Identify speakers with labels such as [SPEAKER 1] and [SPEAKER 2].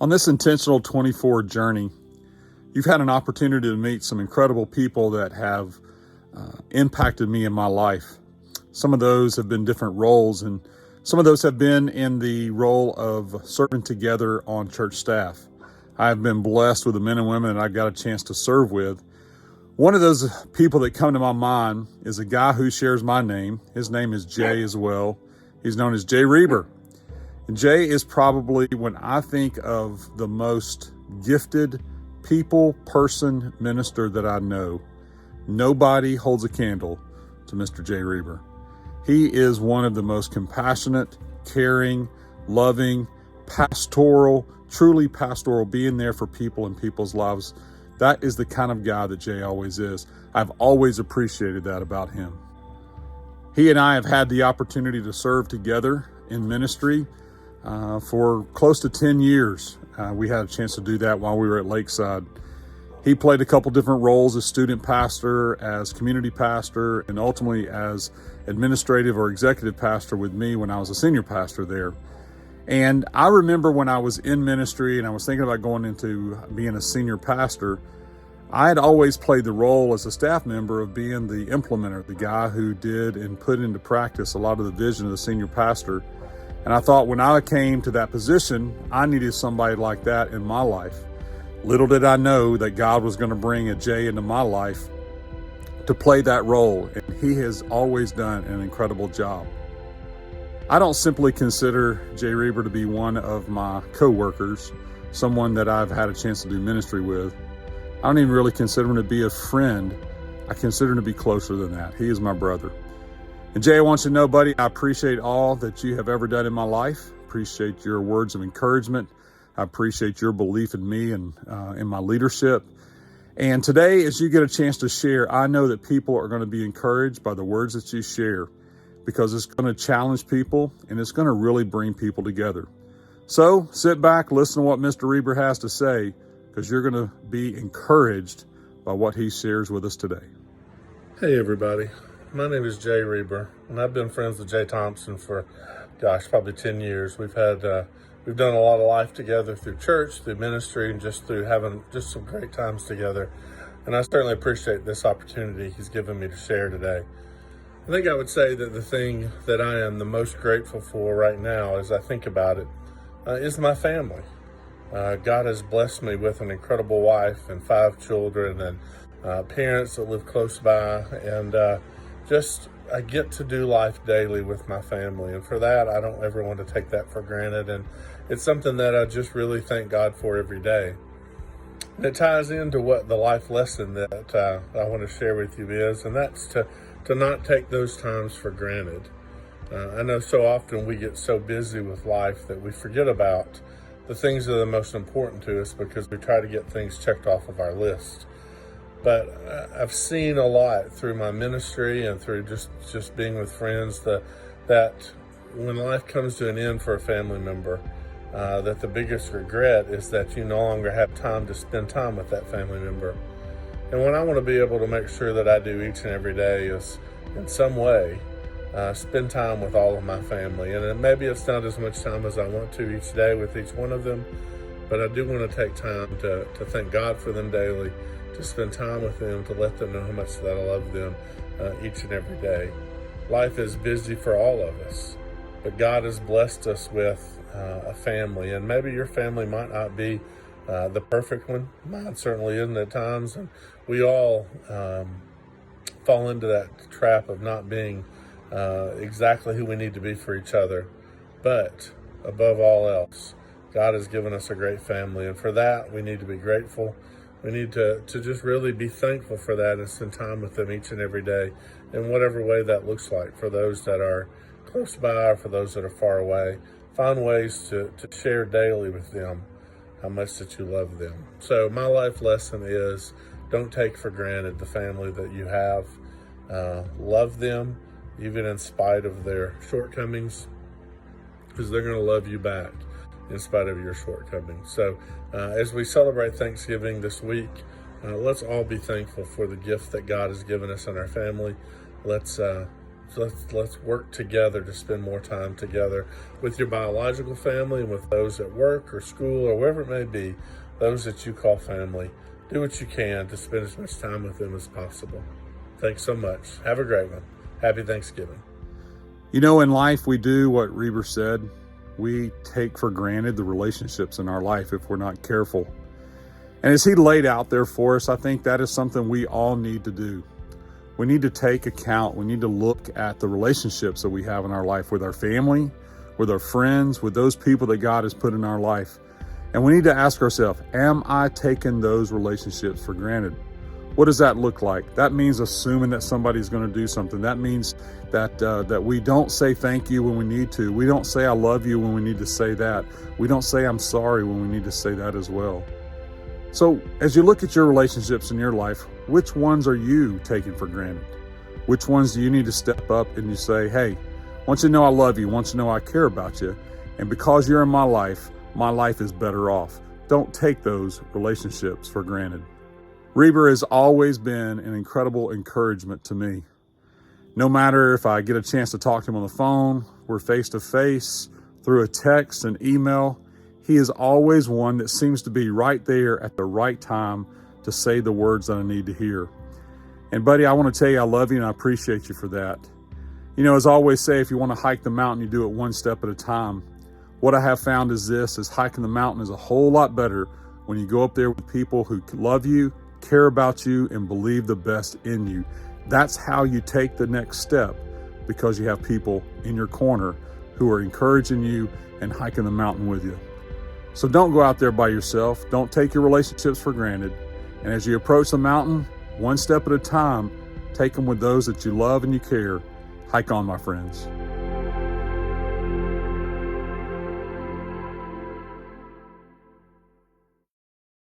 [SPEAKER 1] On this intentional 24 journey, you've had an opportunity to meet some incredible people that have impacted me in my life. Some of those have been different roles, and some of those have been in the role of serving together on church staff. I've been blessed with the men and women that I've got a chance to serve with. One of those people that come to my mind is a guy who shares my name. His name is Jay as well. He's known as Jay Reber. And Jay is probably, when I think of the most gifted person, minister that I know, nobody holds a candle to Mr. Jay Reber. He is one of the most compassionate, caring, loving, pastoral, truly pastoral, being there for people in people's lives. That is the kind of guy that Jay always is. I've always appreciated that about him. He and I have had the opportunity to serve together in ministry for close to 10 years. We had a chance to do that while we were at Lakeside. He played a couple different roles as student pastor, as community pastor, and ultimately as administrative or executive pastor with me when I was a senior pastor there. And I remember when I was in ministry and I was thinking about going into being a senior pastor, I had always played the role as a staff member of being the implementer, the guy who did and put into practice a lot of the vision of the senior pastor. And I thought when I came to that position, I needed somebody like that in my life. Little did I know that God was going to bring a Jay into my life to play that role. And he has always done an incredible job. I don't simply consider Jay Reber to be one of my co-workers, someone that I've had a chance to do ministry with. I don't even really consider him to be a friend. I consider him to be closer than that. He is my brother. And Jay, I want you to know, buddy, I appreciate all that you have ever done in my life. Appreciate your words of encouragement. I appreciate your belief in me and in my leadership. And today, as you get a chance to share, I know that people are going to be encouraged by the words that you share, because it's going to challenge people and it's going to really bring people together. So sit back, listen to what Mr. Reber has to say, because you're going to be encouraged by what he shares with us today.
[SPEAKER 2] Hey everybody, my name is Jay Reber, and I've been friends with Jay Thompson for, probably 10 years. We've done a lot of life together through church, through ministry, and just through having just some great times together. And I certainly appreciate this opportunity he's given me to share today. I think I would say that the thing that I am the most grateful for right now, as I think about it, is my family. God has blessed me with an incredible wife and 5 children and parents that live close by. And I get to do life daily with my family. And for that, I don't ever want to take that for granted. And it's something that I just really thank God for every day. And it ties into what the life lesson that I want to share with you is, and that's to not take those times for granted. I know so often we get so busy with life that we forget about the things that are the most important to us because we try to get things checked off of our list. But I've seen a lot through my ministry and through just being with friends that when life comes to an end for a family member, that the biggest regret is that you no longer have time to spend time with that family member. And what I want to be able to make sure that I do each and every day is, in some way, spend time with all of my family. And maybe it's not as much time as I want to each day with each one of them, but I do want to take time to thank God for them daily, to spend time with them, to let them know how much that I love them each and every day. Life is busy for all of us, but God has blessed us with a family. And maybe your family might not be the perfect one. Mine certainly isn't at times. And we all fall into that trap of not being exactly who we need to be for each other. But above all else, God has given us a great family. And for that, we need to be grateful. We need to just really be thankful for that and spend time with them each and every day in whatever way that looks like. For those that are close by or for those that are far away, find ways to share daily with them how much that you love them. So my life lesson is, don't take for granted the family that you have. Love them, even in spite of their shortcomings, because they're going to love you back in spite of your shortcomings. So as we celebrate Thanksgiving this week, let's all be thankful for the gift that God has given us in our family. Let's So let's work together to spend more time together with your biological family and with those at work or school or wherever it may be, those that you call family. Do what you can to spend as much time with them as possible. Thanks so much. Have a great one. Happy Thanksgiving.
[SPEAKER 1] You know, in life, we do what Reber said. We take for granted the relationships in our life if we're not careful. And as he laid out there for us, I think that is something we all need to do. We need to take account. We need to look at the relationships that we have in our life with our family, with our friends, with those people that God has put in our life. And we need to ask ourselves, am I taking those relationships for granted? What does that look like? That means assuming that somebody's going to do something. That means that we don't say thank you when we need to. We don't say I love you when we need to say that. We don't say I'm sorry when we need to say that as well. So as you look at your relationships in your life, which ones are you taking for granted? Which ones do you need to step up and you say, hey, once you know I love you, once you know I care about you, and because you're in my life is better off. Don't take those relationships for granted. Reber has always been an incredible encouragement to me. No matter if I get a chance to talk to him on the phone, we're face to face, through a text, an email, he is always one that seems to be right there at the right time to say the words that I need to hear. And buddy, I want to tell you I love you and I appreciate you for that. You know, as I always say, if you want to hike the mountain, you do it one step at a time. What I have found is hiking the mountain is a whole lot better when you go up there with people who love you, care about you, and believe the best in you. That's how you take the next step, because you have people in your corner who are encouraging you and hiking the mountain with you. So don't go out there by yourself. Don't take your relationships for granted. And as you approach the mountain, one step at a time, take them with those that you love and you care. Hike on, my friends.